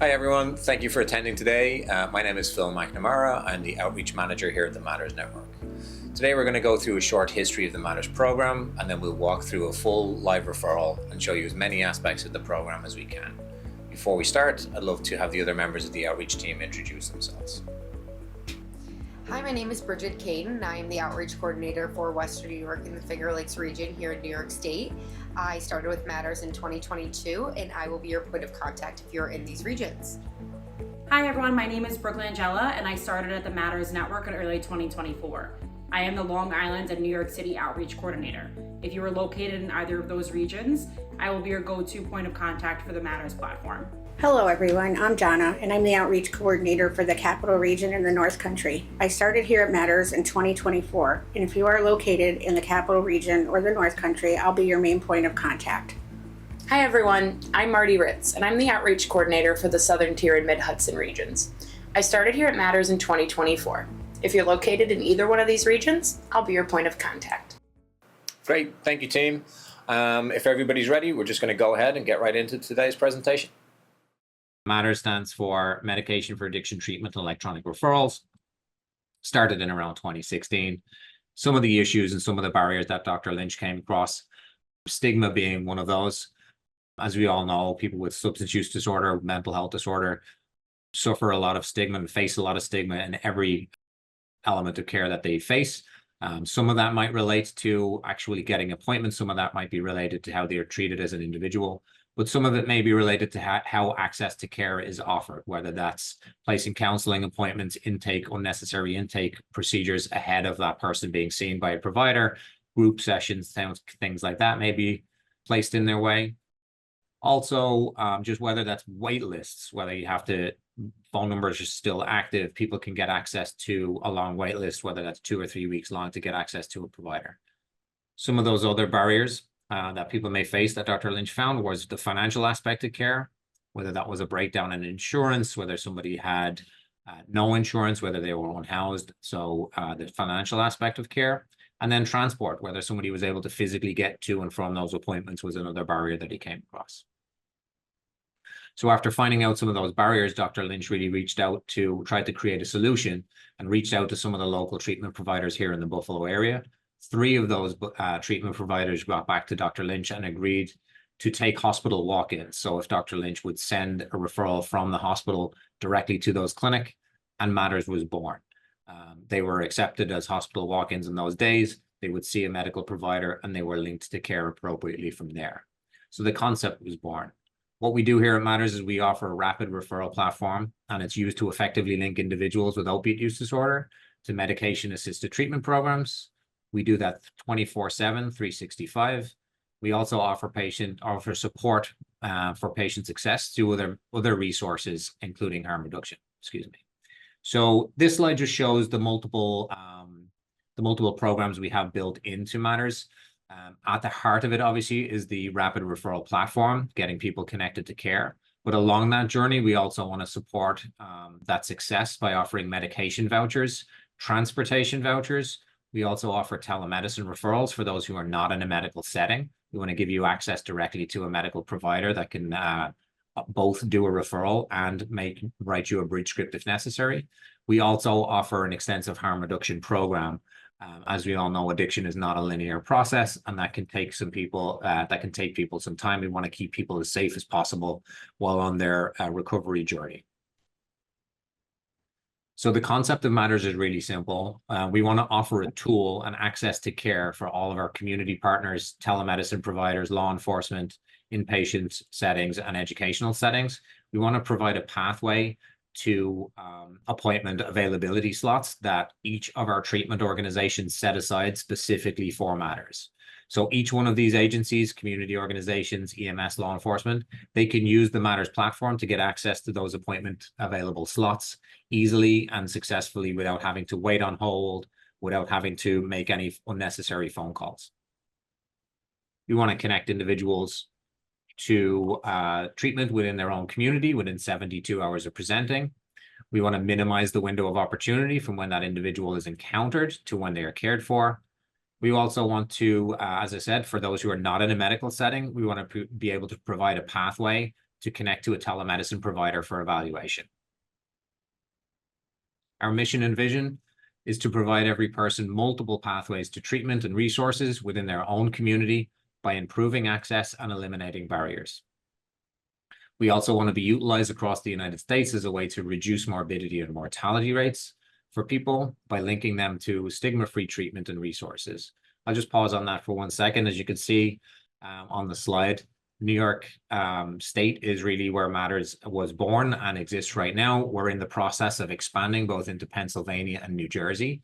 Hi everyone, thank you for attending today. My name is Phil McNamara. I'm the Outreach Manager here at the Matters Network. Today we're going to go through a short history of the Matters program, and then we'll walk through a full live referral and show you as many aspects of the program as we can. Before we start, I'd love to have the other members of the Outreach team introduce themselves. Hi, my name is Bridget Caden. I am the Outreach Coordinator for Western New York in the Finger Lakes region here in New York State. I started with Matters in 2022, and I will be your point of contact if you're in these regions. Hi everyone, my name is Brooke Langella, and I started at the Matters Network in early 2024. I am the Long Island and New York City Outreach Coordinator. If you are located in either of those regions, I will be your go-to point of contact for the Matters platform. Hello everyone, I'm Jonna, and I'm the Outreach Coordinator for the Capital Region in the North Country. I started here at Matters in 2024, and if you are located in the Capital Region or the North Country, I'll be your main point of contact. Hi everyone, I'm Marty Ritz, and I'm the Outreach Coordinator for the Southern Tier and Mid-Hudson regions. I started here at Matters in 2024. If you're located in either one of these regions, I'll be your point of contact. Great, thank you team. If everybody's ready, we're just going to go ahead and get right into today's presentation. Matters stands for Medication for Addiction Treatment and Electronic Referrals. Started in around 2016. Some of the issues and some of the barriers that Dr. Lynch came across, stigma being one of those. As we all know, people with substance use disorder, mental health disorder, suffer a lot of stigma and face a lot of stigma in every element of care that they face. Some of that might relate to actually getting appointments. Some of that might be related to how they are treated as an individual. But some of it may be related to how access to care is offered, whether that's placing counseling appointments, unnecessary intake procedures ahead of that person being seen by a provider, group sessions, things like that may be placed in their way. Also, just whether that's wait lists, whether you have to, phone numbers are still active, people can get access to a long wait list, whether that's 2 or 3 weeks long to get access to a provider. Some of those other barriers that people may face that Dr. Lynch found was the financial aspect of care, whether that was a breakdown in insurance, whether somebody had no insurance, whether they were unhoused, so the financial aspect of care, and then transport, whether somebody was able to physically get to and from those appointments was another barrier that he came across. So after finding out some of those barriers, Dr. Lynch really reached out to try to create a solution and reached out to some of the local treatment providers here in the Buffalo area. 3 of those treatment providers got back to Dr. Lynch and agreed to take hospital walk-ins. So if Dr. Lynch would send a referral from the hospital directly to those clinics, and Matters was born. They were accepted as hospital walk-ins in those days. They would see a medical provider and they were linked to care appropriately from there. So the concept was born. What we do here at Matters is we offer a rapid referral platform, and it's used to effectively link individuals with opiate use disorder to medication-assisted treatment programs. We do that 24/7, 365. We also offer support for patient success through other resources, including harm reduction. Excuse me. So this slide just shows the multiple programs we have built into Matters. At the heart of it, obviously, is the rapid referral platform, getting people connected to care. But along that journey, we also want to support that success by offering medication vouchers, transportation vouchers. We also offer telemedicine referrals for those who are not in a medical setting. We want to give you access directly to a medical provider that can both do a referral and write you a bridge script if necessary. We also offer an extensive harm reduction program. As we all know, addiction is not a linear process, and that can take people some time. We want to keep people as safe as possible while on their recovery journey. So the concept of Matters is really simple. We want to offer a tool and access to care for all of our community partners, telemedicine providers, law enforcement, inpatient settings, and educational settings. We want to provide a pathway to appointment availability slots that each of our treatment organizations set aside specifically for Matters. So each one of these agencies, community organizations, EMS, law enforcement, they can use the Matters platform to get access to those appointment available slots easily and successfully without having to wait on hold, without having to make any unnecessary phone calls. We want to connect individuals to treatment within their own community within 72 hours of presenting. We want to minimize the window of opportunity from when that individual is encountered to when they are cared for. We also want to, as I said, for those who are not in a medical setting, we want to be able to provide a pathway to connect to a telemedicine provider for evaluation. Our mission and vision is to provide every person multiple pathways to treatment and resources within their own community by improving access and eliminating barriers. We also want to be utilized across the United States as a way to reduce morbidity and mortality rates for people by linking them to stigma-free treatment and resources. I'll just pause on that for 1 second. As you can see on the slide, New York State is really where Matters was born and exists right now. We're in the process of expanding both into Pennsylvania and New Jersey.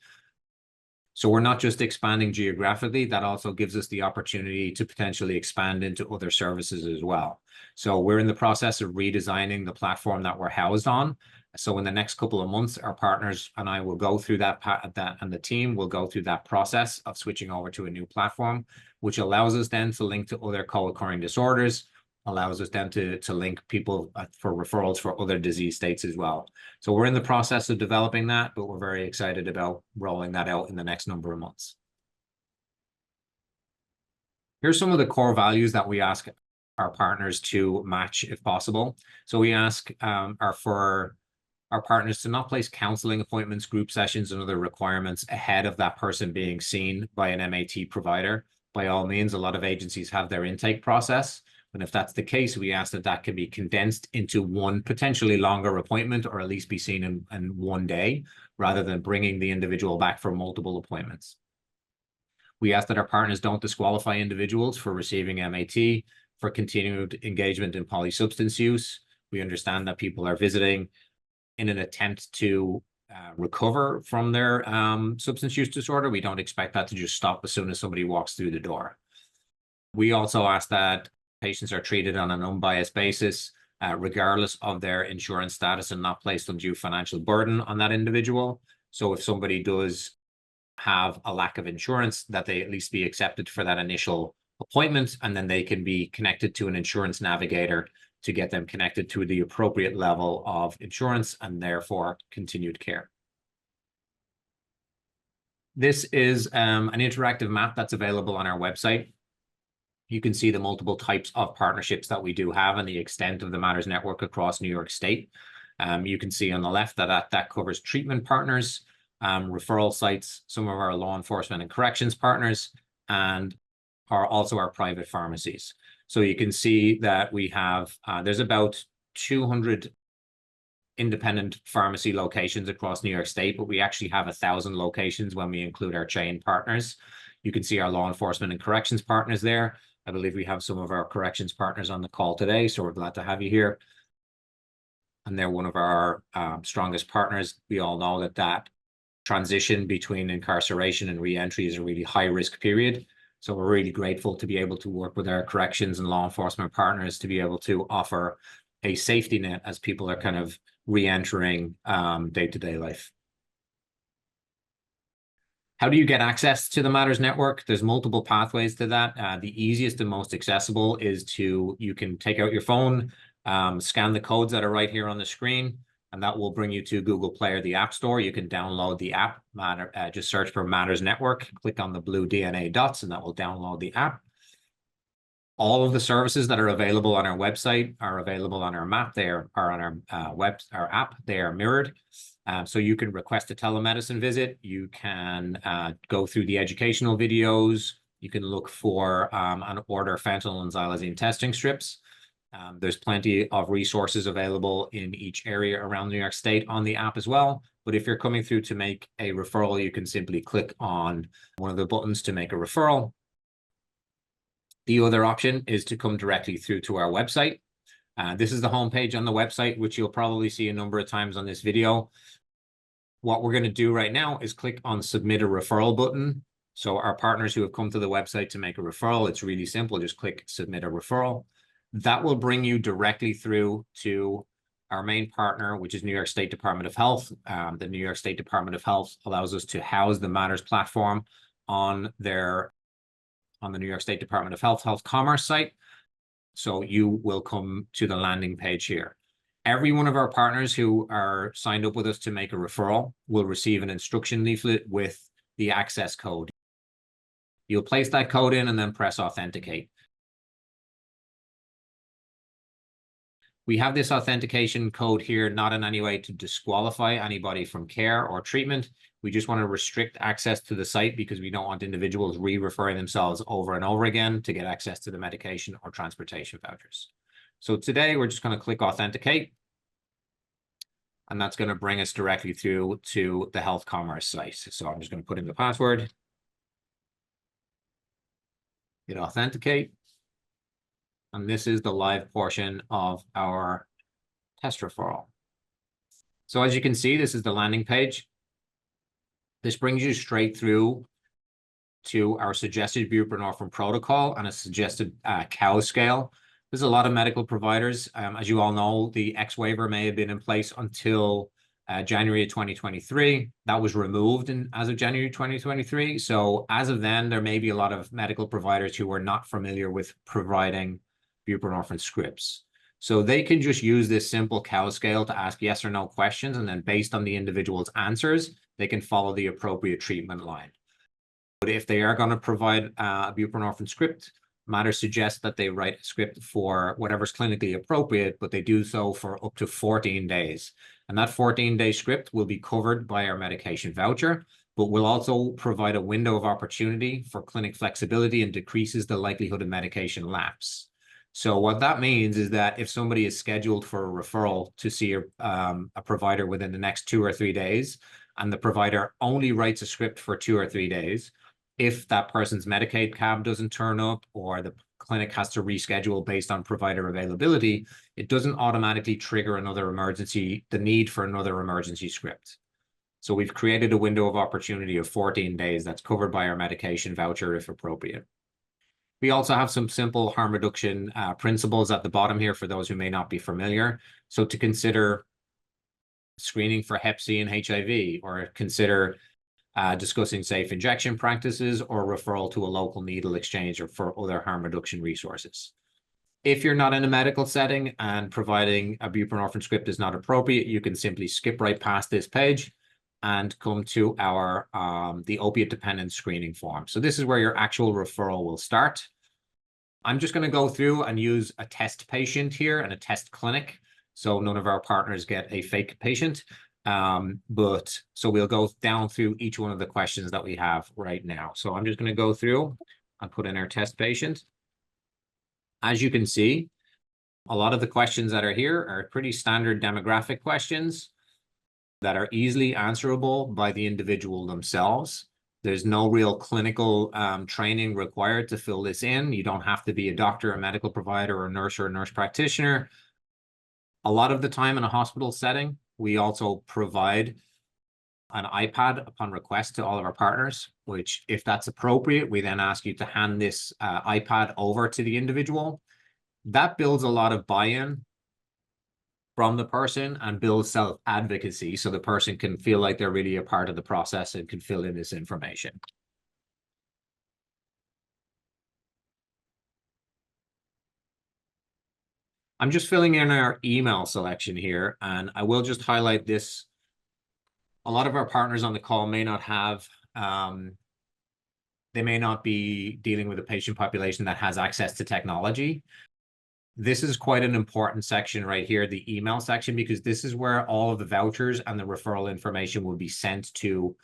So we're not just expanding geographically, that also gives us the opportunity to potentially expand into other services as well. So we're in the process of redesigning the platform that we're housed on. So in the next couple of months, our partners and I will go through that, and the team will go through that process of switching over to a new platform, which allows us then to link to other co-occurring disorders, allows us then to link people for referrals for other disease states as well. So we're in the process of developing that, but we're very excited about rolling that out in the next number of months. Here's some of the core values that we ask our partners to match if possible. So we ask for our partners to not place counseling appointments, group sessions, and other requirements ahead of that person being seen by an MAT provider. By all means, a lot of agencies have their intake process. And if that's the case, we ask that that can be condensed into one potentially longer appointment, or at least be seen in 1 day, rather than bringing the individual back for multiple appointments. We ask that our partners don't disqualify individuals for receiving MAT for continued engagement in polysubstance use. We understand that people are visiting in an attempt to recover from their substance use disorder. We don't expect that to just stop as soon as somebody walks through the door. We also ask that patients are treated on an unbiased basis, regardless of their insurance status, and not placed undue financial burden on that individual. So if somebody does have a lack of insurance, that they at least be accepted for that initial appointment, and then they can be connected to an insurance navigator to get them connected to the appropriate level of insurance and therefore continued care. This is an interactive map that's available on our website. You can see the multiple types of partnerships that we do have and the extent of the Matters network across New York State. You can see on the left that covers treatment partners, referral sites, some of our law enforcement and corrections partners, and also our private pharmacies. So you can see that we have, there's about 200 independent pharmacy locations across New York State, but we actually have 1,000 locations when we include our chain partners. You can see our law enforcement and corrections partners there. I believe we have some of our corrections partners on the call today, so we're glad to have you here. And they're one of our strongest partners. We all know that transition between incarceration and re-entry is a really high-risk period. So we're really grateful to be able to work with our corrections and law enforcement partners to be able to offer a safety net as people are kind of re-entering day-to-day life. How do you get access to the Matters network? There's multiple pathways to that. The easiest and most accessible is you can take out your phone, scan the codes that are right here on the screen, and that will bring you to Google Play or the App Store. You can download the app, just search for Matters Network, click on the blue DNA dots, and that will download the app. All of the services that are available on our website are available on our map. They are on our app. They are mirrored. So you can request a telemedicine visit. You can go through the educational videos. You can look for and order fentanyl and xylazine testing strips. There's plenty of resources available in each area around New York State on the app as well. But if you're coming through to make a referral, you can simply click on one of the buttons to make a referral. The other option is to come directly through to our website. This is the homepage on the website, which you'll probably see a number of times on this video. What we're going to do right now is click on Submit a Referral button. So our partners who have come to the website to make a referral, it's really simple. Just click Submit a Referral. That will bring you directly through to our main partner, which is New York State Department of Health. The New York State Department of Health allows us to house the Matters platform on the New York State Department of Health Commerce site. So you will come to the landing page here. Every one of our partners who are signed up with us to make a referral will receive an instruction leaflet with the access code. You'll place that code in and then press Authenticate. We have this authentication code here, not in any way to disqualify anybody from care or treatment. We just want to restrict access to the site because we don't want individuals re-referring themselves over and over again to get access to the medication or transportation vouchers. So today we're just going to click authenticate. And that's going to bring us directly through to the Health Commerce site. So I'm just going to put in the password. Hit authenticate. And this is the live portion of our test referral. So as you can see, this is the landing page. This brings you straight through to our suggested buprenorphine protocol and a suggested COW scale. There's a lot of medical providers. As you all know, the X waiver may have been in place until January of 2023. That was removed as of January 2023. So as of then, there may be a lot of medical providers who are not familiar with providing buprenorphine scripts. So they can just use this simple COW scale to ask yes or no questions, and then based on the individual's answers, they can follow the appropriate treatment line. But if they are going to provide a buprenorphine script, Matters suggests that they write a script for whatever's clinically appropriate, but they do so for up to 14 days. And that 14-day script will be covered by our medication voucher, but will also provide a window of opportunity for clinic flexibility and decreases the likelihood of medication lapse. So what that means is that if somebody is scheduled for a referral to see a provider within the next 2 or 3 days, and the provider only writes a script for 2 or 3 days, if that person's Medicaid cab doesn't turn up or the clinic has to reschedule based on provider availability, it doesn't automatically trigger the need for another emergency script. So we've created a window of opportunity of 14 days that's covered by our medication voucher if appropriate. We also have some simple harm reduction principles at the bottom here for those who may not be familiar. So to consider screening for Hep C and HIV, or consider discussing safe injection practices, or referral to a local needle exchange or for other harm reduction resources. If you're not in a medical setting and providing a buprenorphine script is not appropriate, you can simply skip right past this page and come to our the opiate dependence screening form. So this is where your actual referral will start. I'm just going to go through and use a test patient here and a test clinic, so none of our partners get a fake patient. So we'll go down through each one of the questions that we have right now. So I'm just going to go through and put in our test patient. As you can see, a lot of the questions that are here are pretty standard demographic questions that are easily answerable by the individual themselves. There's no real clinical training required to fill this in. You don't have to be a doctor, a medical provider, or a nurse practitioner. A lot of the time in a hospital setting, we also provide an iPad upon request to all of our partners, which, if that's appropriate, we then ask you to hand this iPad over to the individual. That builds a lot of buy-in from the person and builds self-advocacy, so the person can feel like they're really a part of the process and can fill in this information. I'm just filling in our email selection here, and I will just highlight this. A lot of our partners on the call may not have, they may not be dealing with a patient population that has access to technology. This is quite an important section right here, the email section, because this is where all of the vouchers and the referral information will be sent to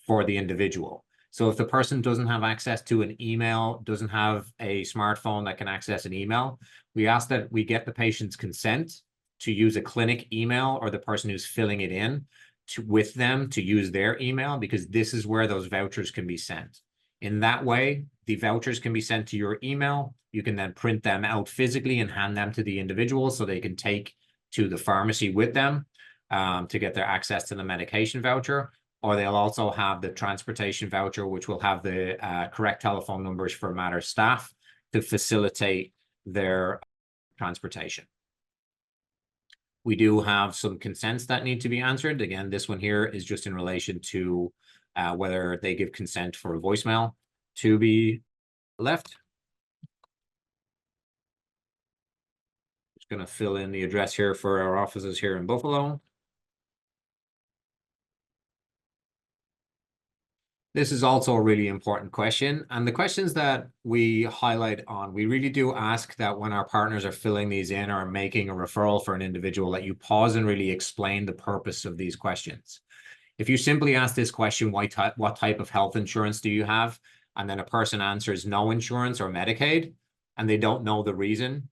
for the individual. So if the person doesn't have access to an email, doesn't have a smartphone that can access an email, we ask that we get the patient's consent to use a clinic email, or the person who's filling it in with them to use their email, because this is where those vouchers can be sent. In that way, the vouchers can be sent to your email. You can then print them out physically and hand them to the individual so they can take to the pharmacy with them to get their access to the medication voucher. Or they'll also have the transportation voucher, which will have the correct telephone numbers for Matter staff to facilitate their transportation. We do have some consents that need to be answered. Again, this one here is just in relation to whether they give consent for a voicemail to be left. Just going to fill in the address here for our offices here in Buffalo. This is also a really important question. And the questions that we highlight on, we really do ask that when our partners are filling these in or making a referral for an individual, that you pause and really explain the purpose of these questions. If you simply ask this question, what type of health insurance do you have? And then a person answers no insurance or Medicaid, and they don't know the reason,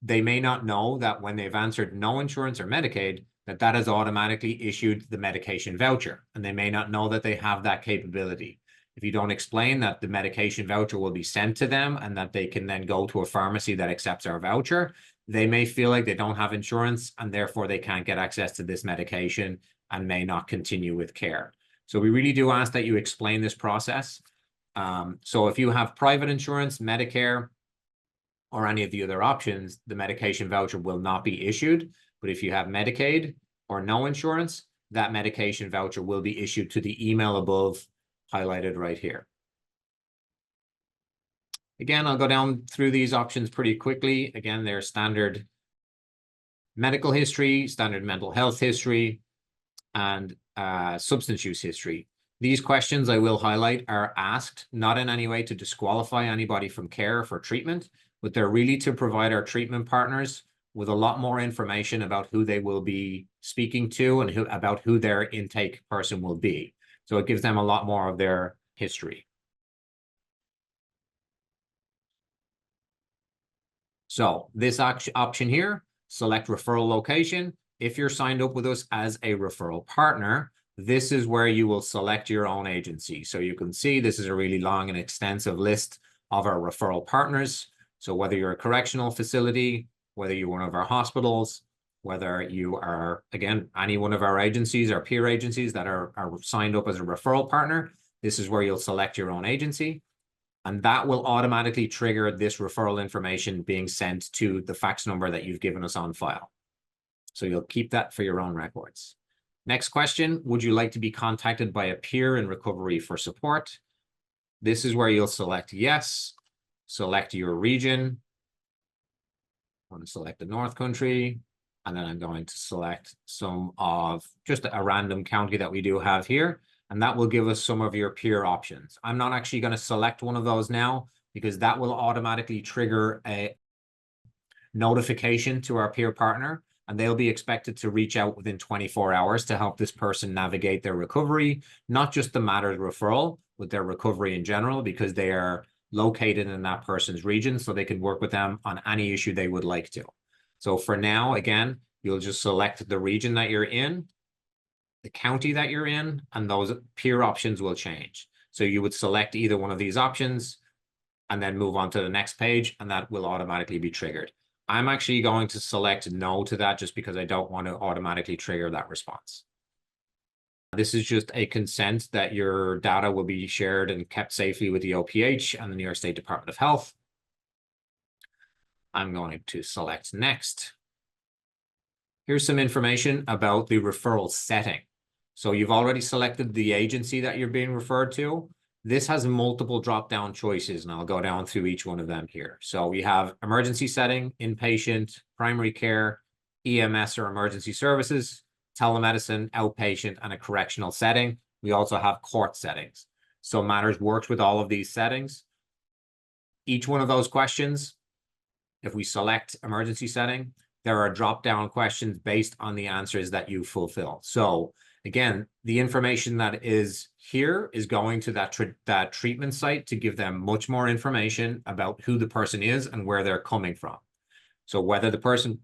they may not know that when they've answered no insurance or Medicaid, that has automatically issued the medication voucher, and they may not know that they have that capability. If you don't explain that the medication voucher will be sent to them and that they can then go to a pharmacy that accepts our voucher, they may feel like they don't have insurance and therefore they can't get access to this medication and may not continue with care. So we really do ask that you explain this process. So if you have private insurance, Medicare, or any of the other options, the medication voucher will not be issued. But if you have Medicaid or no insurance, that medication voucher will be issued to the email above, highlighted right here. Again, I'll go down through these options pretty quickly. Again, they're standard medical history, standard mental health history, and substance use history. These questions I will highlight are asked not in any way to disqualify anybody from care for treatment, but they're really to provide our treatment partners with a lot more information about who they will be speaking to and about who their intake person will be. So it gives them a lot more of their history. So this option here, select referral location. If you're signed up with us as a referral partner, this is where you will select your own agency. So you can see this is a really long and extensive list of our referral partners. So whether you're a correctional facility, whether you're one of our hospitals, whether you are, again, any one of our agencies, our peer agencies that are signed up as a referral partner, this is where you'll select your own agency. And that will automatically trigger this referral information being sent to the fax number that you've given us on file. So you'll keep that for your own records. Next question, would you like to be contacted by a peer in recovery for support? This is where you'll select yes, select your region. I'm going to select the North Country, and then I'm going to select some of just a random county that we do have here, and that will give us some of your peer options. I'm not actually going to select one of those now because that will automatically trigger a notification to our peer partner, and they'll be expected to reach out within 24 hours to help this person navigate their recovery, not just the Matters referral, but their recovery in general, because they are located in that person's region, so they can work with them on any issue they would like to. So for now, again, you'll just select the region that you're in, the county that you're in, and those peer options will change. So you would select either one of these options and then move on to the next page, and that will automatically be triggered. I'm actually going to select no to that just because I don't want to automatically trigger that response. This is just a consent that your data will be shared and kept safely with the OPH and the New York State Department of Health. I'm going to select next. Here's some information about the referral setting. So you've already selected the agency that you're being referred to. This has multiple drop-down choices, and I'll go down through each one of them here. So we have emergency setting, inpatient, primary care, EMS or emergency services, telemedicine, outpatient, and a correctional setting. We also have court settings. So Matters works with all of these settings. Each one of those questions, if we select emergency setting, there are drop-down questions based on the answers that you fulfill. So again, the information that is here is going to that treatment site to give them much more information about who the person is and where they're coming from. So whether the person,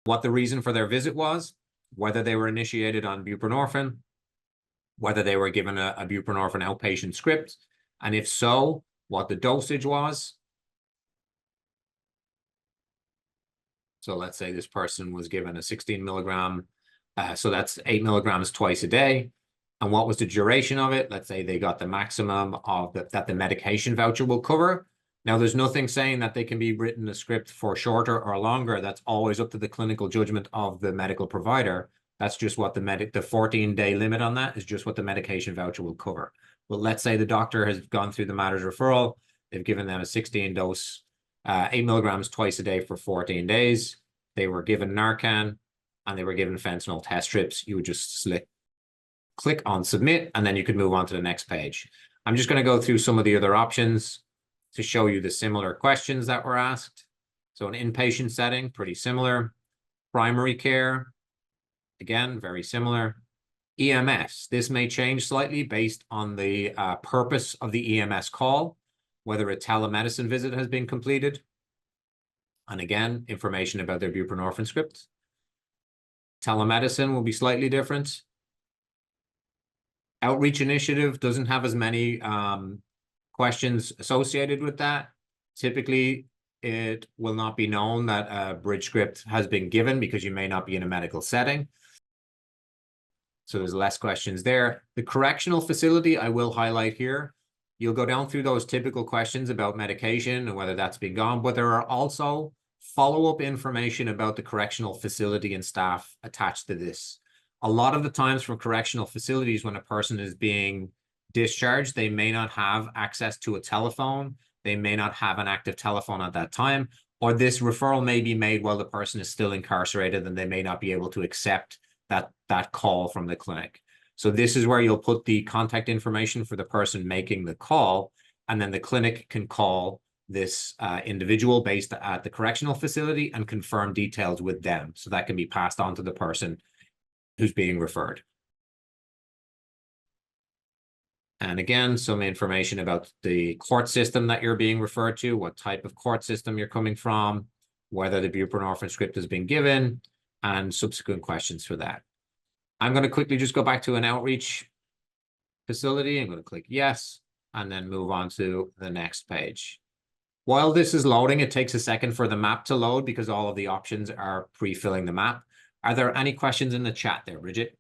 what the reason for their visit was, whether they were initiated on buprenorphine, whether they were given a buprenorphine outpatient script, and if so, what the dosage was. So let's say this person was given a 16 milligram, so that's 8 milligrams twice a day. And what was the duration of it? Let's say they got the maximum of that the medication voucher will cover. Now, there's nothing saying that they can be written a script for shorter or longer. That's always up to the clinical judgment of the medical provider. That's just what the 14-day limit on that is just what the medication voucher will cover. But let's say the doctor has gone through the Matters referral. They've given them a 16 dose, 8 milligrams twice a day for 14 days. They were given Narcan and they were given fentanyl test strips. You would just click on submit, and then you could move on to the next page. I'm just going to go through some of the other options to show you the similar questions that were asked. So an inpatient setting, pretty similar. Primary care, again, very similar. EMS, this may change slightly based on the purpose of the EMS call, whether a telemedicine visit has been completed. And again, information about their buprenorphine script. Telemedicine will be slightly different. Outreach initiative doesn't have as many questions associated with that. Typically, it will not be known that a bridge script has been given because you may not be in a medical setting. So there's less questions there. The correctional facility, I will highlight here. You'll go down through those typical questions about medication and whether that's been gone, but there are also follow-up information about the correctional facility and staff attached to this. A lot of the times for correctional facilities, when a person is being discharged, they may not have access to a telephone. They may not have an active telephone at that time, or this referral may be made while the person is still incarcerated and they may not be able to accept that call from the clinic. So this is where you'll put the contact information for the person making the call, and then the clinic can call this individual based at the correctional facility and confirm details with them. So that can be passed on to the person who's being referred. And again, some information about the court system that you're being referred to, what type of court system you're coming from, whether the buprenorphine script has been given, and subsequent questions for that. I'm going to quickly just go back to an outreach facility. I'm going to click yes, and then move on to the next page. While this is loading, it takes a second for the map to load because all of the options are pre-filling the map. Are there any questions in the chat there, Bridget?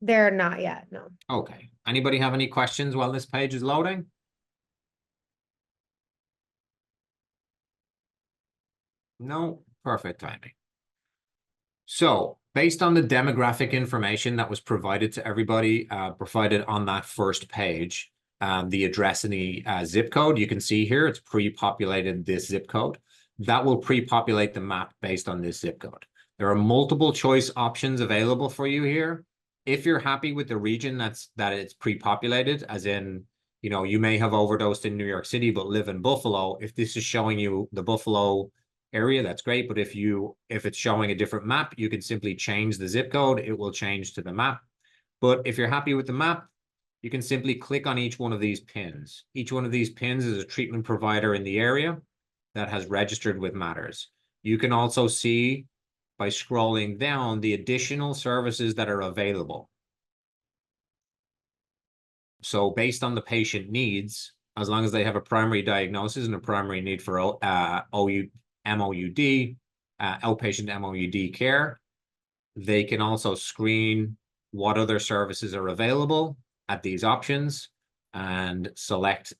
They're not yet, no. Okay. Anybody have any questions while this page is loading? No, perfect timing. So based on the demographic information that was provided to everybody, provided on that first page, the address and the zip code, you can see here, it's pre-populated this zip code. That will pre-populate the map based on this zip code. There are multiple choice options available for you here. If you're happy with the region that it's pre-populated, as in, you know, you may have overdosed in New York City but live in Buffalo. If this is showing you the Buffalo area, that's great. But if it's showing a different map, you can simply change the zip code. It will change to the map. But if you're happy with the map, you can simply click on each one of these pins. Each one of these pins is a treatment provider in the area that has registered with Matters. You can also see by scrolling down the additional services that are available. So based on the patient needs, as long as they have a primary diagnosis and a primary need for MOUD, outpatient MOUD care, they can also screen what other services are available at these options and select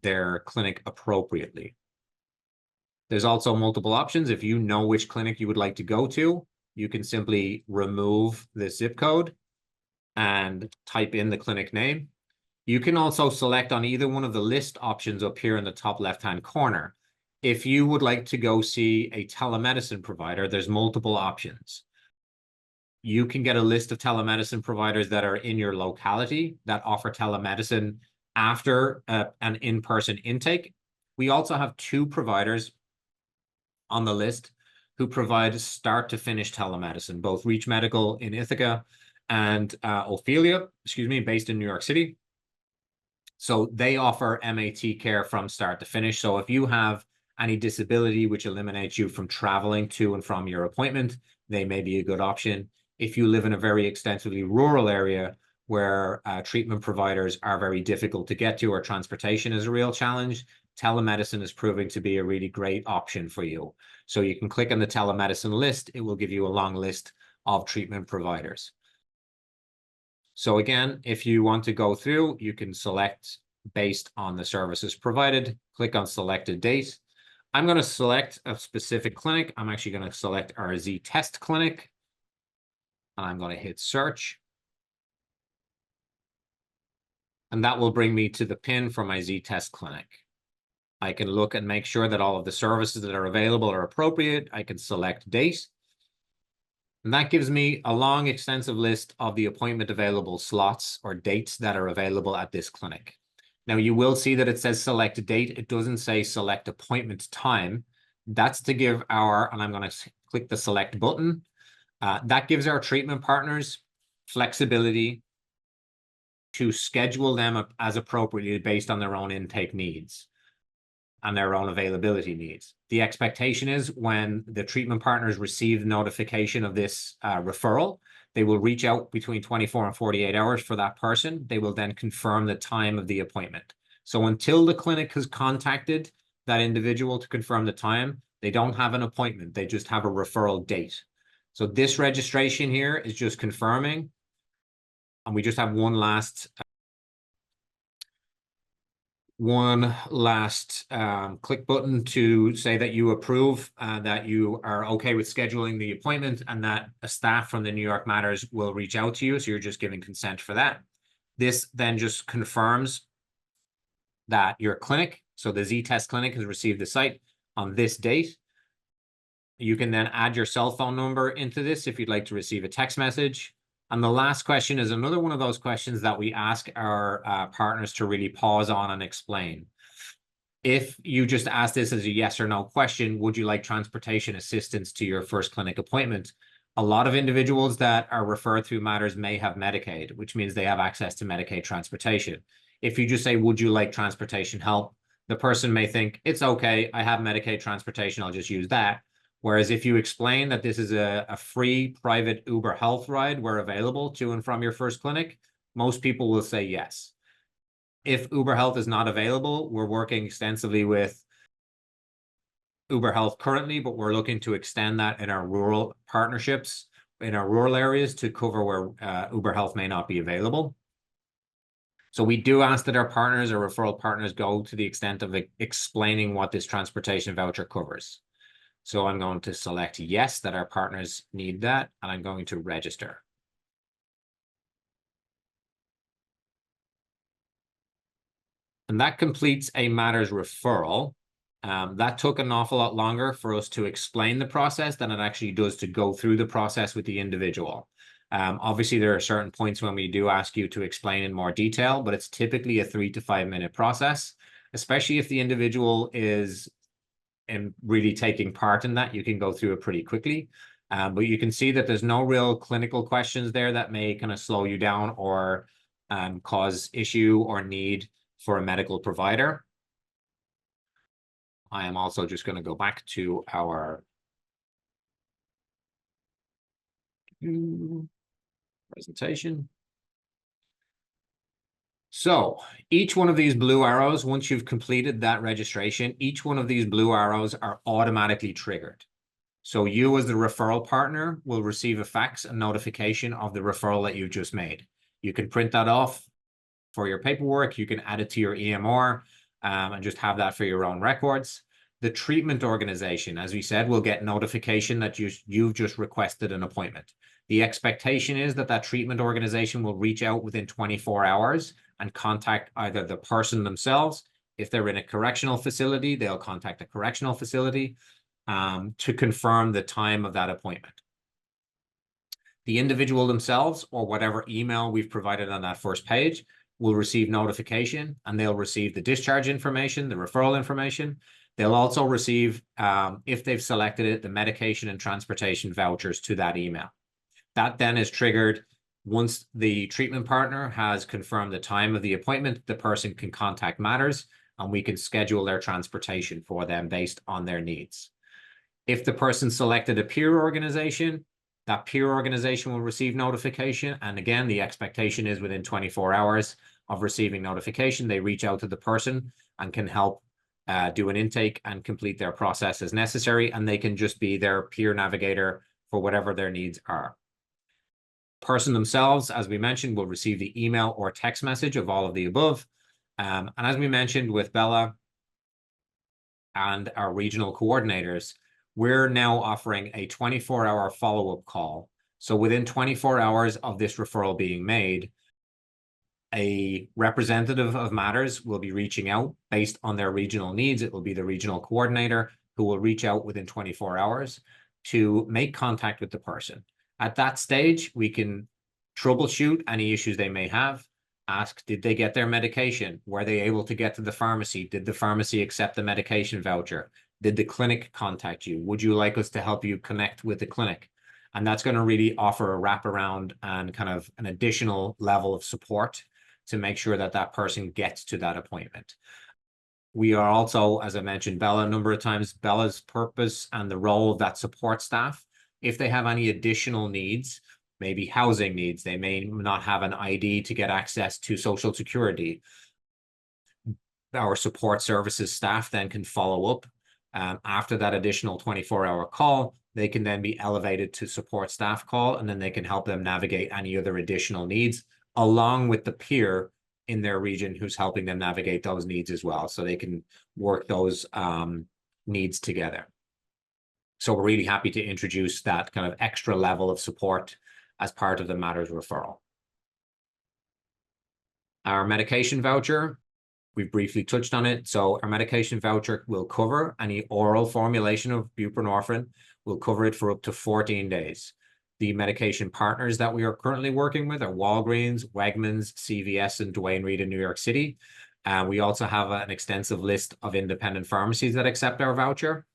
their clinic appropriately. There's also multiple options. If you know which clinic you would like to go to, you can simply remove the zip code and type in the clinic name. You can also select on either one of the list options up here in the top left-hand corner. If you would like to go see a telemedicine provider, there's multiple options. You can get a list of telemedicine providers that are in your locality that offer telemedicine after an in-person intake. We also have 2 providers on the list who provide start to finish telemedicine, both Reach Medical in Ithaca and Ophelia, based in New York City. So they offer MAT care from start to finish. So if you have any disability which eliminates you from traveling to and from your appointment, they may be a good option. If you live in a very extensively rural area where treatment providers are very difficult to get to or transportation is a real challenge, telemedicine is proving to be a really great option for you. So you can click on the telemedicine list. It will give you a long list of treatment providers. So again, if you want to go through, you can select based on the services provided, click on selected date. I'm going to select a specific clinic. I'm actually going to select our Z test clinic. And I'm going to hit search. And that will bring me to the pin for my Z test clinic. I can look and make sure that all of the services that are available are appropriate. I can select date. And that gives me a long, extensive list of the appointment available slots or dates that are available at this clinic. Now, you will see that it says select a date. It doesn't say select appointment time. That's to give and I'm going to click the select button. That gives our treatment partners flexibility to schedule them as appropriately based on their own intake needs and their own availability needs. The expectation is when the treatment partners receive notification of this referral, they will reach out between 24 and 48 hours for that person. They will then confirm the time of the appointment. So until the clinic has contacted that individual to confirm the time, they don't have an appointment. They just have a referral date. So this registration here is just confirming. And we just have one last click button to say that you approve, that you are okay with scheduling the appointment, and that a staff from the New York Matters will reach out to you. So you're just giving consent for that. This then just confirms that your clinic, so the Z-Test clinic, has received the site on this date. You can then add your cell phone number into this if you'd like to receive a text message. And the last question is another one of those questions that we ask our partners to really pause on and explain. If you just ask this as a yes or no question, would you like transportation assistance to your first clinic appointment? A lot of individuals that are referred through Matters may have Medicaid, which means they have access to Medicaid transportation. If you just say, would you like transportation help? The person may think, it's okay, I have Medicaid transportation, I'll just use that. Whereas if you explain that this is a free private Uber Health ride where available to and from your first clinic, most people will say yes. If Uber Health is not available, we're working extensively with Uber Health currently, but we're looking to extend that in our rural partnerships, in our rural areas, to cover where Uber Health may not be available. So we do ask that our partners or referral partners go to the extent of explaining what this transportation voucher covers. So I'm going to select yes, that our partners need that, and I'm going to register. And that completes a Matters referral. That took an awful lot longer for us to explain the process than it actually does to go through the process with the individual. Obviously, there are certain points when we do ask you to explain in more detail, but it's typically a 3 to 5 minute process, especially if the individual is really taking part in that. You can go through it pretty quickly. But you can see that there's no real clinical questions there that may kind of slow you down or cause issue or need for a medical provider. I am also just going to go back to our presentation. So each one of these blue arrows, once you've completed that registration, each one of these blue arrows are automatically triggered. So you as the referral partner will receive a fax and notification of the referral that you've just made. You can print that off for your paperwork. You can add it to your EMR and just have that for your own records. The treatment organization, as we said, will get notification that you've just requested an appointment. The expectation is that that treatment organization will reach out within 24 hours and contact either the person themselves. If they're in a correctional facility, they'll contact the correctional facility to confirm the time of that appointment. The individual themselves, or whatever email we've provided on that first page, will receive notification, and they'll receive the discharge information, the referral information. They'll also receive, if they've selected it, the medication and transportation vouchers to that email. That then is triggered once the treatment partner has confirmed the time of the appointment. The person can contact Matters, and we can schedule their transportation for them based on their needs. If the person selected a peer organization, that peer organization will receive notification. And again, the expectation is within 24 hours of receiving notification, they reach out to the person and can help do an intake and complete their process as necessary. And they can just be their peer navigator for whatever their needs are. Person themselves, as we mentioned, will receive the email or text message of all of the above. And as we mentioned with Bella and our regional coordinators, we're now offering a 24-hour follow-up call. So within 24 hours of this referral being made, a representative of Matters will be reaching out based on their regional needs. It will be the regional coordinator who will reach out within 24 hours to make contact with the person. At that stage, we can troubleshoot any issues they may have. Ask, did they get their medication? Were they able to get to the pharmacy? Did the pharmacy accept the medication voucher? Did the clinic contact you? Would you like us to help you connect with the clinic? And that's going to really offer a wraparound and kind of an additional level of support to make sure that that person gets to that appointment. We are also, as I mentioned, Bella a number of times, Bella's purpose and the role of that support staff. If they have any additional needs, maybe housing needs, they may not have an ID to get access to Social Security. Our support services staff then can follow up. After that additional 24-hour call, they can then be elevated to support staff call, and then they can help them navigate any other additional needs, along with the peer in their region who's helping them navigate those needs as well. So they can work those needs together. So we're really happy to introduce that kind of extra level of support as part of the Matters referral. Our medication voucher, we've briefly touched on it. So our medication voucher will cover any oral formulation of buprenorphine. We'll cover it for up to 14 days. The medication partners that we are currently working with are Walgreens, Wegmans, CVS, and Duane Reade in New York City. We also have an extensive list of independent pharmacies that accept our voucher.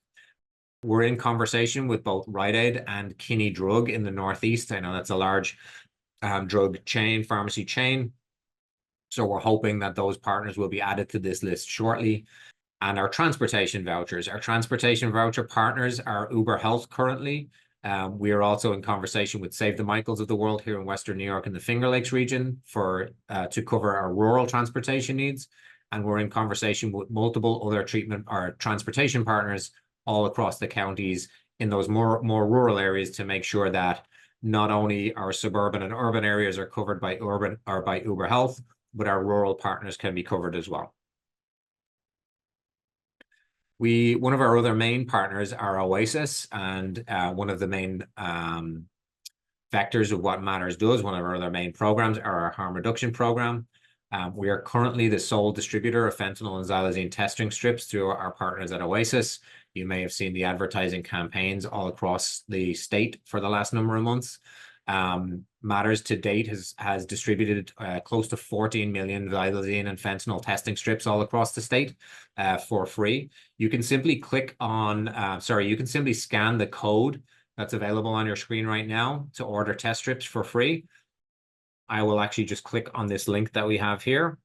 We're in conversation with both Rite Aid and Kinney Drug in the Northeast. I know that's a large drug chain, pharmacy chain. So we're hoping that those partners will be added to this list shortly. And our transportation vouchers. Our transportation voucher partners are Uber Health currently. We are also in conversation with Save the Michaels of the world here in Western New York in the Finger Lakes region for to cover our rural transportation needs. And we're in conversation with multiple other treatment or transportation partners all across the counties in those more rural areas to make sure that not only our suburban and urban areas are covered by Uber Health, but our rural partners can be covered as well. One of our other main partners are Oasis, and one of the main vectors of what Matters does, one of our other main programs are our harm reduction program. We are currently the sole distributor of fentanyl and xylazine testing strips through our partners at Oasis. You may have seen the advertising campaigns all across the state for the last number of months. Matters to date has distributed close to 14 million xylazine and fentanyl testing strips all across the state for free. You can simply click on, you can simply scan the code that's available on your screen right now to order test strips for free. I will actually just click on this link that we have here,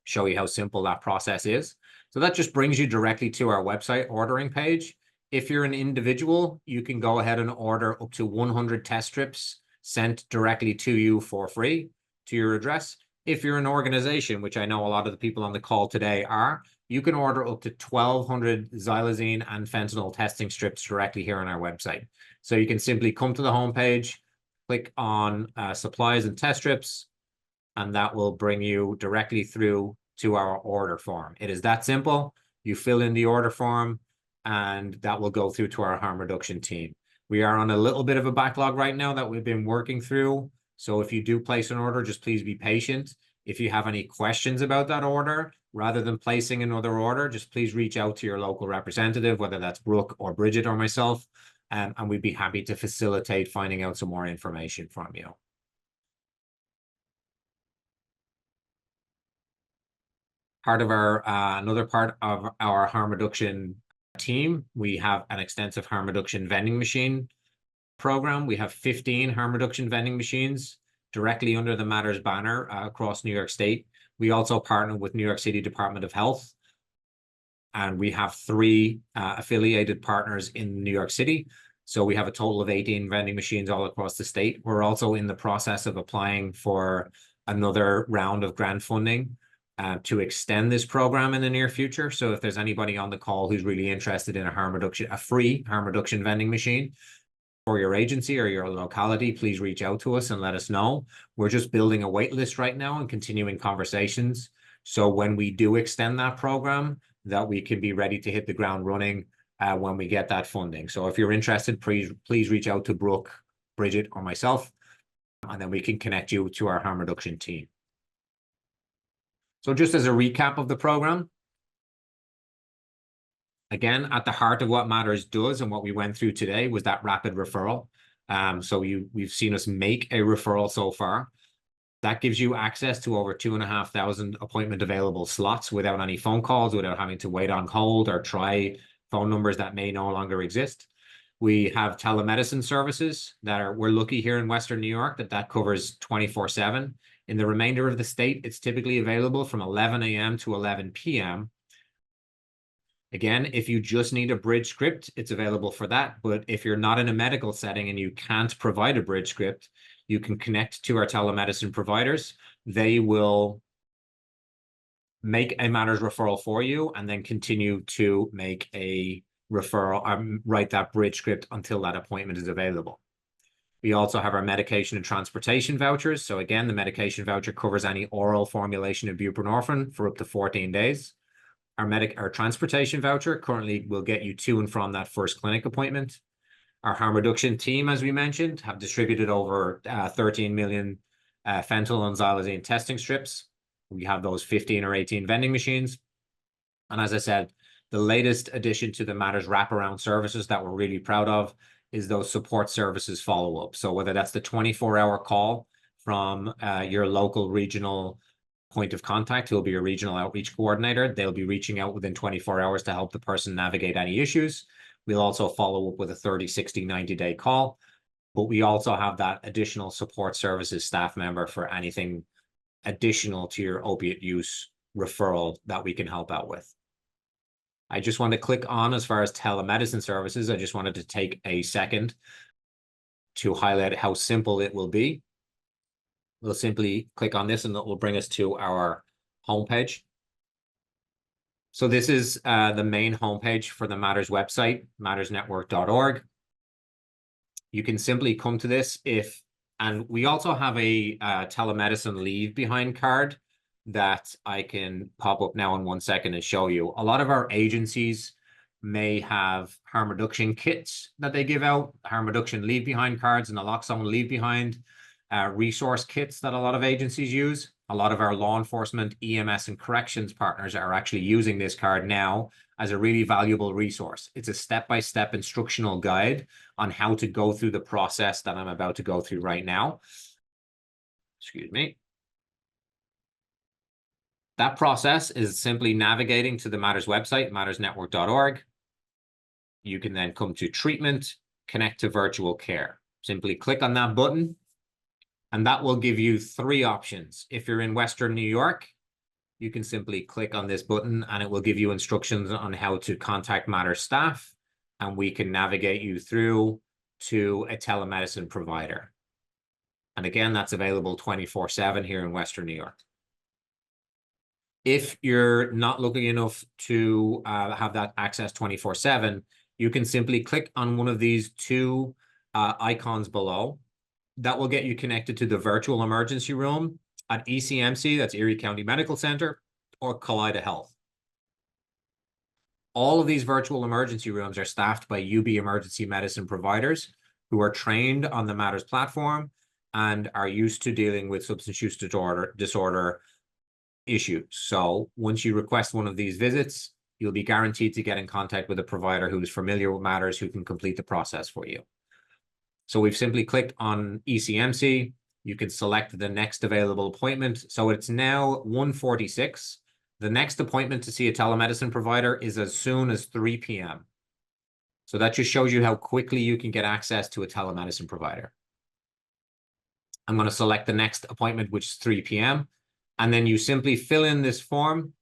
show you how simple that process is. So that just brings you directly to our website ordering page. If you're an individual, you can go ahead and order up to 100 test strips sent directly to you for free to your address. If you're an organization, which I know a lot of the people on the call today are, you can order up to 1,200 xylazine and fentanyl testing strips directly here on our website. So you can simply come to the homepage, click on supplies and test strips, and that will bring you directly through to our order form. It is that simple. You fill in the order form, and that will go through to our harm reduction team. We are on a little bit of a backlog right now that we've been working through. So if you do place an order, just please be patient. If you have any questions about that order, rather than placing another order, just please reach out to your local representative, whether that's Brooke or Bridget or myself, and we'd be happy to facilitate finding out some more information from you. Another part of our harm reduction team, we have an extensive harm reduction vending machine program. We have 15 harm reduction vending machines directly under the Matters banner across New York State. We also partner with New York City Department of Health, and we have 3 affiliated partners in New York City. So we have a total of 18 vending machines all across the state. We're also in the process of applying for another round of grant funding to extend this program in the near future. So if there's anybody on the call who's really interested in a free harm reduction vending machine for your agency or your locality, please reach out to us and let us know. We're just building a wait list right now and continuing conversations. So when we do extend that program, that we can be ready to hit the ground running when we get that funding. So if you're interested, please reach out to Brooke, Bridget, or myself, and then we can connect you to our harm reduction team. So just as a recap of the program, again, at the heart of what Matters does and what we went through today was that rapid referral. So we've seen us make a referral so far. That gives you access to over 2,500 appointment available slots without any phone calls, without having to wait on hold or try phone numbers that may no longer exist. We have telemedicine services we're lucky here in Western New York that covers 24/7. In the remainder of the state, it's typically available from 11 a.m. to 11 p.m. Again, if you just need a bridge script, it's available for that. But if you're not in a medical setting and you can't provide a bridge script, you can connect to our telemedicine providers. They will make a Matters referral for you and then continue to make a referral, write that bridge script until that appointment is available. We also have our medication and transportation vouchers. So again, the medication voucher covers any oral formulation of buprenorphine for up to 14 days. Our transportation voucher currently will get you to and from that first clinic appointment. Our harm reduction team, as we mentioned, have distributed over 13 million fentanyl and xylazine testing strips. We have those 15 or 18 vending machines. And as I said, the latest addition to the Matters wraparound services that we're really proud of is those support services follow-up. So whether that's the 24-hour call from your local regional point of contact, who'll be a regional outreach coordinator, they'll be reaching out within 24 hours to help the person navigate any issues. We'll also follow up with a 30, 60, 90-day call. But we also have that additional support services staff member for anything additional to your opiate use referral that we can help out with. I just want to click on, as far as telemedicine services, I just wanted to take a second to highlight how simple it will be. We'll simply click on this and it will bring us to our homepage. So this is the main homepage for the Matters website, mattersnetwork.org. You can simply come to this and we also have a telemedicine leave behind card that I can pop up now in 1 second and show you. A lot of our agencies may have harm reduction kits that they give out, harm reduction leave behind cards and naloxone leave behind resource kits that a lot of agencies use. A lot of our law enforcement, EMS, and corrections partners are actually using this card now as a really valuable resource. It's a step-by-step instructional guide on how to go through the process that I'm about to go through right now. Excuse me. That process is simply navigating to the Matters website, mattersnetwork.org. You can then come to treatment, connect to virtual care. Simply click on that button, and that will give you 3 options. If you're in Western New York, you can simply click on this button and it will give you instructions on how to contact Matters staff, and we can navigate you through to a telemedicine provider. And again, that's available 24/7 here in Western New York. If you're not lucky enough to have that access 24/7, you can simply click on one of these 2 icons below. That will get you connected to the virtual emergency room at ECMC, that's Erie County Medical Center, or Kaleida Health. All of these virtual emergency rooms are staffed by UB emergency medicine providers who are trained on the Matters platform and are used to dealing with substance use disorder issues. So once you request one of these visits, you'll be guaranteed to get in contact with a provider who is familiar with Matters, who can complete the process for you. So we've simply clicked on ECMC. You can select the next available appointment. So it's now 1:46. The next appointment to see a telemedicine provider is as soon as 3 p.m. So that just shows you how quickly you can get access to a telemedicine provider. I'm going to select the next appointment, which is 3 p.m. And then you simply fill in this form.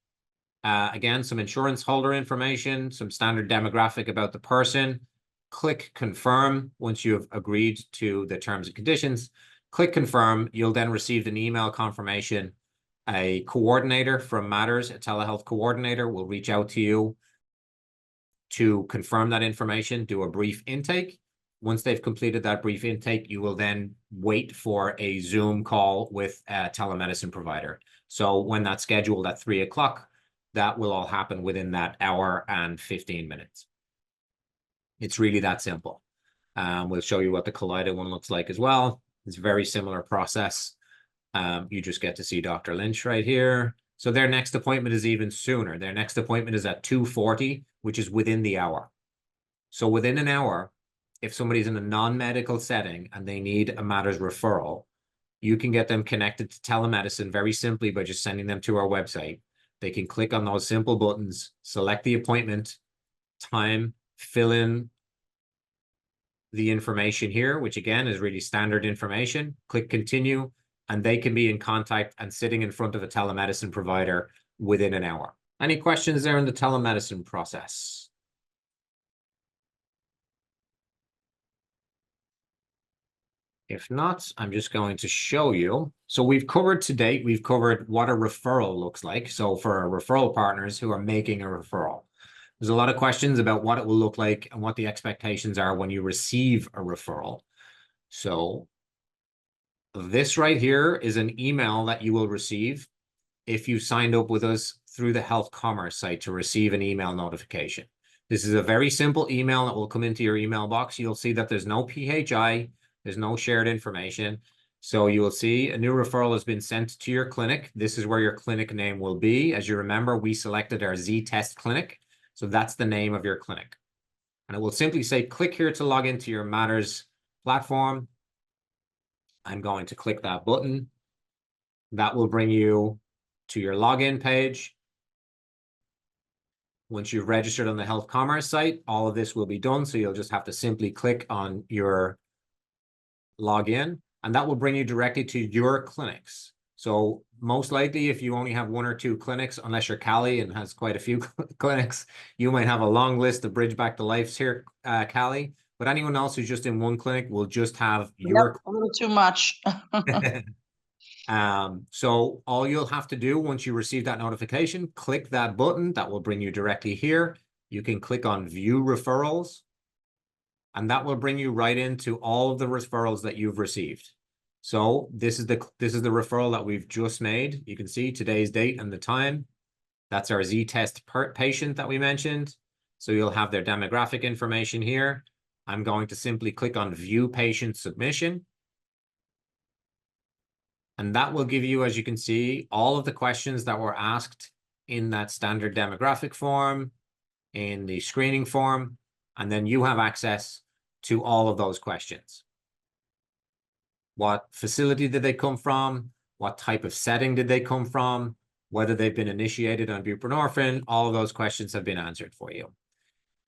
Again, some insurance holder information, some standard demographic about the person. Click confirm once you have agreed to the terms and conditions. Click confirm. You'll then receive an email confirmation. A coordinator from Matters, a telehealth coordinator, will reach out to you to confirm that information, do a brief intake. Once they've completed that brief intake, you will then wait for a Zoom call with a telemedicine provider. So when that's scheduled at 3 o'clock, that will all happen within that hour and 15 minutes. It's really that simple. We'll show you what the Kaleida one looks like as well. It's a very similar process. You just get to see Dr. Lynch right here. So their next appointment is even sooner. Their next appointment is at 2:40, which is within the hour. So within an hour, if somebody's in a non-medical setting and they need a Matters referral, you can get them connected to telemedicine very simply by just sending them to our website. They can click on those simple buttons, select the appointment, time, fill in the information here, which again is really standard information, click continue, and they can be in contact and sitting in front of a telemedicine provider within an hour. Any questions there in the telemedicine process? If not, I'm just going to show you. So we've covered to date, we've covered what a referral looks like. So for our referral partners who are making a referral, there's a lot of questions about what it will look like and what the expectations are when you receive a referral. So this right here is an email that you will receive if you signed up with us through the Health Commerce site to receive an email notification. This is a very simple email that will come into your email box. You'll see that there's no PHI, there's no shared information. So you will see a new referral has been sent to your clinic. This is where your clinic name will be. As you remember, we selected our Z-Test clinic. So that's the name of your clinic. And it will simply say, click here to log into your Matters platform. I'm going to click that button. That will bring you to your login page. Once you've registered on the Health Commerce site, all of this will be done. So you'll just have to simply click on your login, and that will bring you directly to your clinics. So most likely, if you only have 1 or 2 clinics, unless you're Cali and has quite a few clinics, you might have a long list of Bridge Back to Life's here, Cali. But anyone else who's just in one clinic will just have your. Yep, a little too much. So all you'll have to do once you receive that notification, click that button that will bring you directly here. You can click on View Referrals, and that will bring you right into all of the referrals that you've received. So this is the referral that we've just made. You can see today's date and the time. That's our Z-Test patient that we mentioned. So you'll have their demographic information here. I'm going to simply click on View Patient Submission. And that will give you, as you can see, all of the questions that were asked in that standard demographic form, in the screening form, and then you have access to all of those questions. What facility did they come from? What type of setting did they come from? Whether they've been initiated on buprenorphine, all of those questions have been answered for you.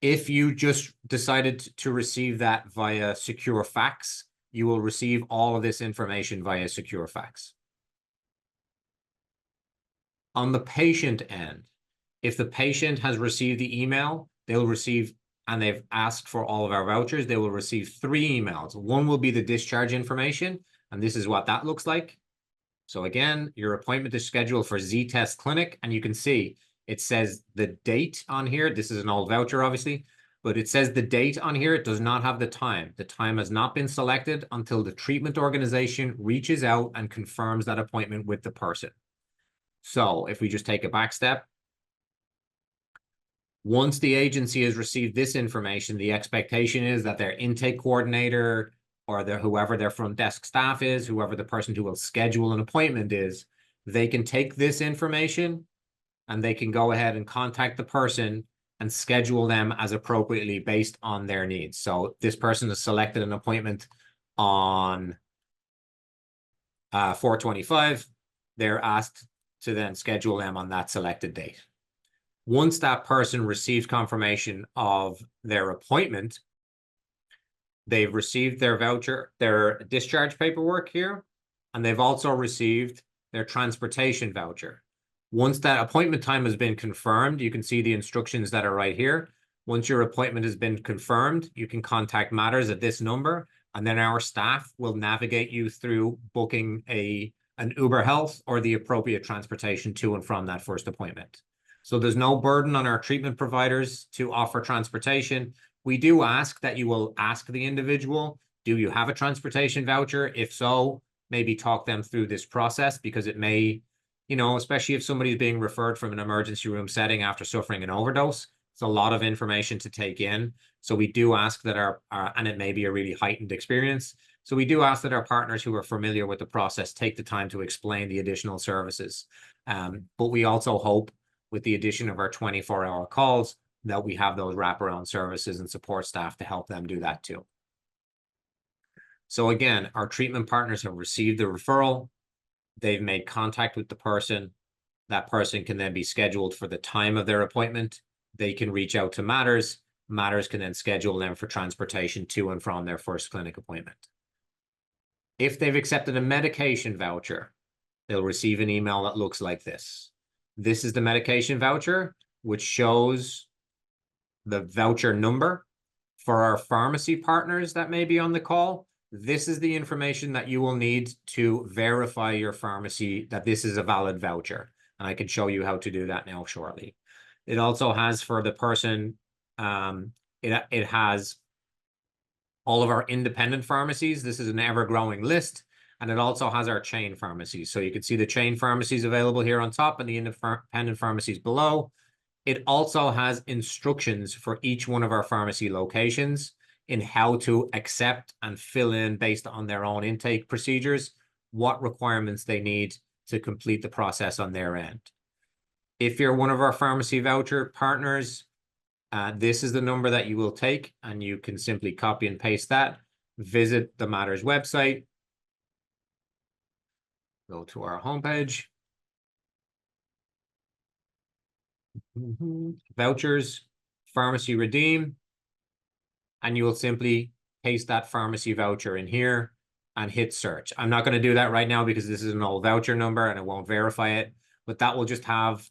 If you just decided to receive that via secure fax, you will receive all of this information via secure fax. On the patient end, if the patient has received the email, they'll receive, and they've asked for all of our vouchers, they will receive 3 emails. One will be the discharge information, and this is what that looks like. So again, your appointment is scheduled for Z-Test Clinic, and you can see it says the date on here. This is an old voucher, obviously, but it says the date on here. It does not have the time. The time has not been selected until the treatment organization reaches out and confirms that appointment with the person. So if we just take a back step, once the agency has received this information, the expectation is that their intake coordinator or whoever their front desk staff is, whoever the person who will schedule an appointment is, they can take this information and they can go ahead and contact the person and schedule them as appropriately based on their needs. So this person has selected an appointment on 4/25. They're asked to then schedule them on that selected date. Once that person receives confirmation of their appointment, they've received their voucher, their discharge paperwork here, and they've also received their transportation voucher. Once that appointment time has been confirmed, you can see the instructions that are right here. Once your appointment has been confirmed, you can contact Matters at this number, and then our staff will navigate you through booking an Uber Health or the appropriate transportation to and from that first appointment. So there's no burden on our treatment providers to offer transportation. We do ask that you will ask the individual, do you have a transportation voucher? If so, maybe talk them through this process, because it may, especially if somebody's being referred from an emergency room setting after suffering an overdose, it's a lot of information to take in. So we do ask that and it may be a really heightened experience. So we do ask that our partners who are familiar with the process take the time to explain the additional services. But we also hope with the addition of our 24-hour calls that we have those wraparound services and support staff to help them do that too. So again, our treatment partners have received the referral. They've made contact with the person. That person can then be scheduled for the time of their appointment. They can reach out to Matters. Matters can then schedule them for transportation to and from their first clinic appointment. If they've accepted a medication voucher, they'll receive an email that looks like this. This is the medication voucher, which shows the voucher number. For our pharmacy partners that may be on the call, this is the information that you will need to verify your pharmacy that this is a valid voucher. And I can show you how to do that now shortly. It also has for the person, it has all of our independent pharmacies. This is an ever-growing list. And it also has our chain pharmacies. So you can see the chain pharmacies available here on top and the independent pharmacies below. It also has instructions for each one of our pharmacy locations in how to accept and fill in based on their own intake procedures, what requirements they need to complete the process on their end. If you're one of our pharmacy voucher partners, this is the number that you will take, and you can simply copy and paste that. Visit the Matters website. Go to our homepage. Vouchers, pharmacy redeem, and you will simply paste that pharmacy voucher in here and hit search. I'm not going to do that right now because this is an old voucher number and it won't verify it, but that will just have,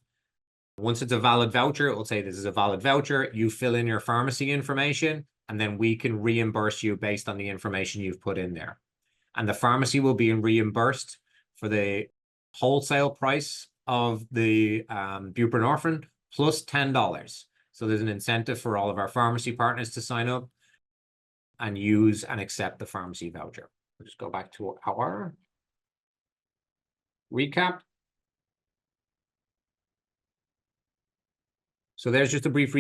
once it's a valid voucher, it will say this is a valid voucher. You fill in your pharmacy information and then we can reimburse you based on the information you've put in there. And the pharmacy will be reimbursed for the wholesale price of the buprenorphine plus $10. So there's an incentive for all of our pharmacy partners to sign up and use and accept the pharmacy voucher. We'll just go back to our recap. So there's just a brief recap